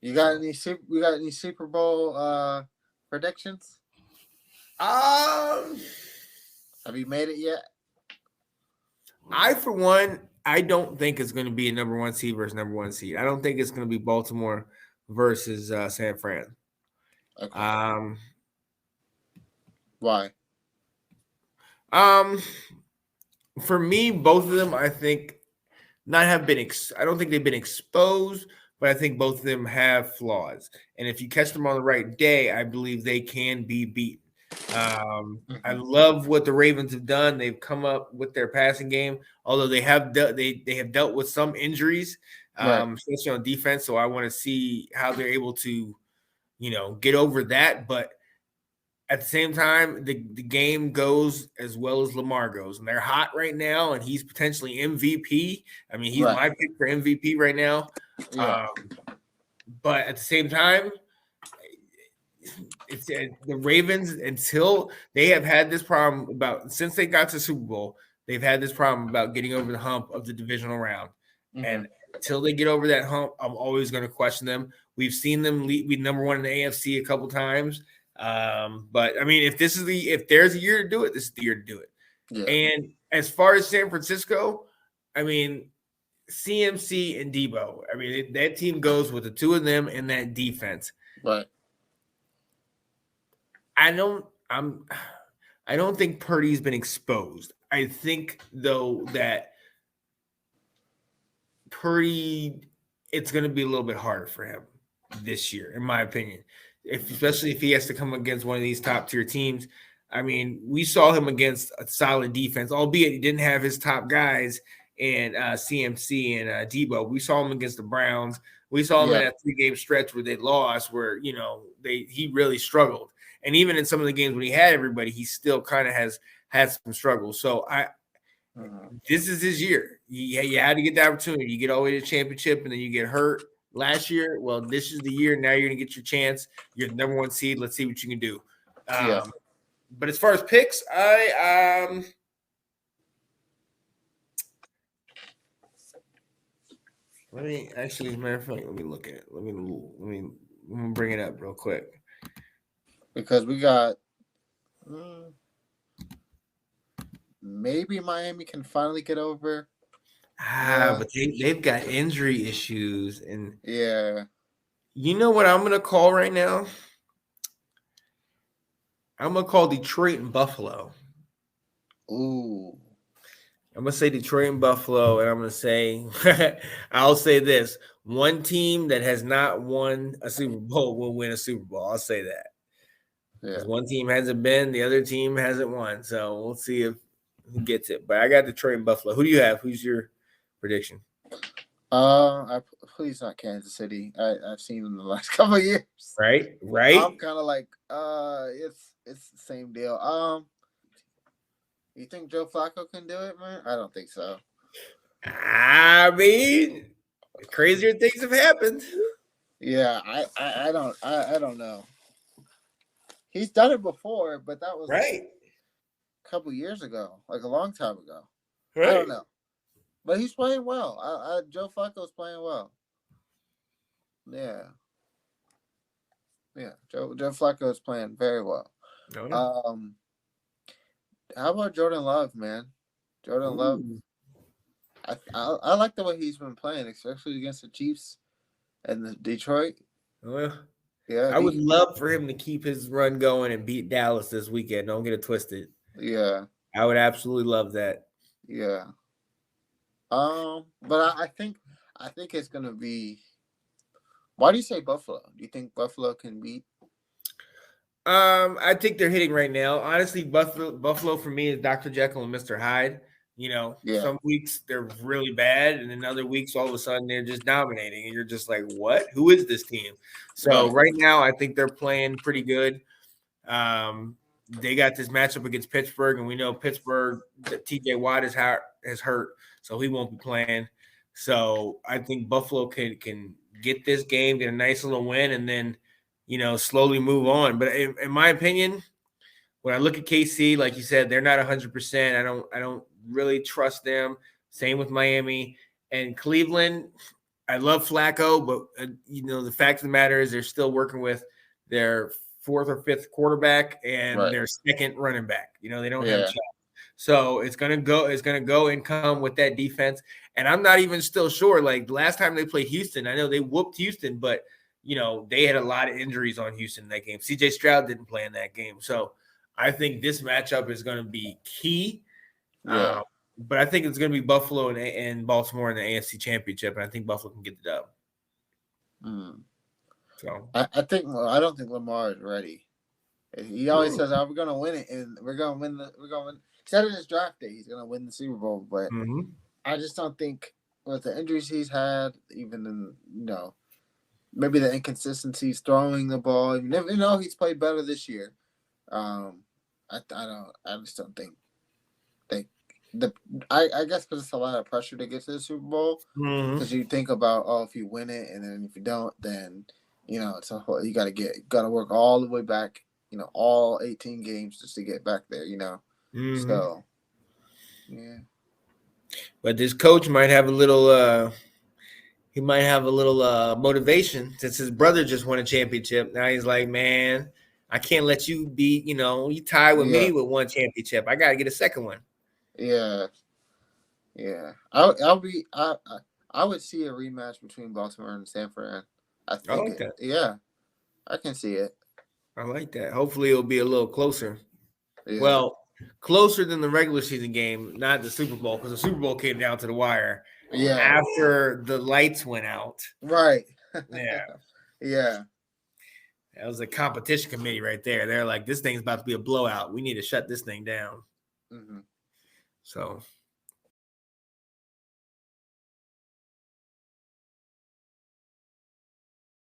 We got any Super Bowl predictions? Um, Have you made it yet? for one, I don't think it's going to be a number one seed versus number one seed. I don't think it's going to be Baltimore versus San Fran. Okay. Um, Why? um, for me, both of them, I think, not have been. I don't think they've been exposed, but I think both of them have flaws. And if you catch them on the right day, I believe they can be beaten. I love what the Ravens have done. They've come up with their passing game, although they have they have dealt with some injuries, Right. especially on defense. So I want to see how they're able to, get over that. But at the same time, the game goes as well as Lamar goes, and they're hot right now, and he's potentially MVP. I mean, he's Right. my pick for MVP right now. Yeah. But at the same time, it's the Ravens, until they have had this problem since they got to Super Bowl, they've had this problem about getting over the hump of the divisional round. Mm-hmm. And until they get over that hump, I'm always going to question them. We've seen them be number one in the AFC a couple times. But I mean, if there's a year to do it, this is the year to do it. Yeah. And as far as San Francisco, I mean, CMC and Debo, I mean, that team goes with the two of them and that defense. Right. I don't think Purdy's been exposed. I think, though, that Purdy, it's going to be a little bit harder for him this year, in my opinion. Especially if he has to come against one of these top tier teams. I mean, we saw him against a solid defense, albeit he didn't have his top guys and CMC and Debo. We saw him against the Browns. We saw him in that 3-game stretch where they lost, where he really struggled. And even in some of the games when he had everybody, he still kind of has had some struggles. So this is his year. You had to get the opportunity. You get all the way to the championship, and then you get hurt last year. Well, this is the year. Now you're going to get your chance. You're the number one seed. Let's see what you can do. But as far as picks, let me actually, as a matter of fact, let me look at it. Let me bring it up real quick. Because we got maybe Miami can finally get over. But they've got injury issues, and you know what I'm gonna call right now? I'm gonna call Detroit and Buffalo. Ooh. I'm gonna say Detroit and Buffalo, and I'm gonna say I'll say this: one team that has not won a Super Bowl will win a Super Bowl. I'll say that. Because one team hasn't been, the other team hasn't won. So we'll see if who gets it. But I got Detroit and Buffalo. Who do you have? Who's your prediction? Please not Kansas City. I've seen them the last couple of years. Right. I'm kind of like, it's the same deal. You think Joe Flacco can do it, man? I don't think so. I mean, crazier things have happened. Yeah, I don't know. He's done it before, but that was right a couple years ago, like a long time ago. Right. I don't know, but he's playing well. Joe Flacco's playing well. Yeah. Joe Flacco is playing very well. Oh, yeah. How about Jordan Love, man? Jordan Love. I like the way he's been playing, especially against the Chiefs and the Detroit. Well, yeah, I would love for him to keep his run going and beat Dallas this weekend. Don't get it twisted. Yeah, I would absolutely love that. Yeah. But I think it's gonna be. Why do you say Buffalo? Do you think Buffalo can beat? I think they're hitting right now. Honestly, Buffalo for me is Dr. Jekyll and Mr. Hyde. Some weeks they're really bad, and then other weeks all of a sudden they're just dominating, and you're just like, "What? Who is this team?" So right now, I think they're playing pretty good. They got this matchup against Pittsburgh, and we know Pittsburgh, TJ Watt is hurt, so he won't be playing. So I think Buffalo can get this game, get a nice little win, and then slowly move on. But in my opinion, when I look at KC, like you said, they're not 100%. I don't really trust them. Same with Miami and Cleveland. I love Flacco, but the fact of the matter is they're still working with their fourth or fifth quarterback and Right. their second running back. They don't have Yeah. Chubb. So it's gonna go and come with that defense. And I'm not even still sure. Like the last time they played Houston, I know they whooped Houston, but they had a lot of injuries on Houston in that game. CJ Stroud didn't play in that game. So I think this matchup is going to be key. Yeah. But I think it's going to be Buffalo and Baltimore in the AFC Championship, and I think Buffalo can get the dub. So I don't think Lamar is ready. He always says, "Oh, we're gonna win it, and we're gonna win. He said in his draft day he's gonna win the Super Bowl." But I just don't think with the injuries he's had, even in maybe the inconsistencies throwing the ball. Even though he's played better this year, I just don't think I guess because it's a lot of pressure to get to the Super Bowl. Because you think about if you win it, and then if you don't, then it's a whole, you got to work all the way back. All 18 games just to get back there. So yeah. But this coach might have a little. He might have a little motivation since his brother just won a championship. Now he's like, man, I can't let you be. You tie with me with one championship. I got to get a second one. Yeah. I would see a rematch between Baltimore and San Fran. I think yeah, I can see it. I like that. Hopefully it'll be a little closer. Yeah. Well, closer than the regular season game, not the Super Bowl, because the Super Bowl came down to the wire. Yeah. After the lights went out. Right. Yeah. Yeah. That was a competition committee right there. They're like, this thing's about to be a blowout. We need to shut this thing down. So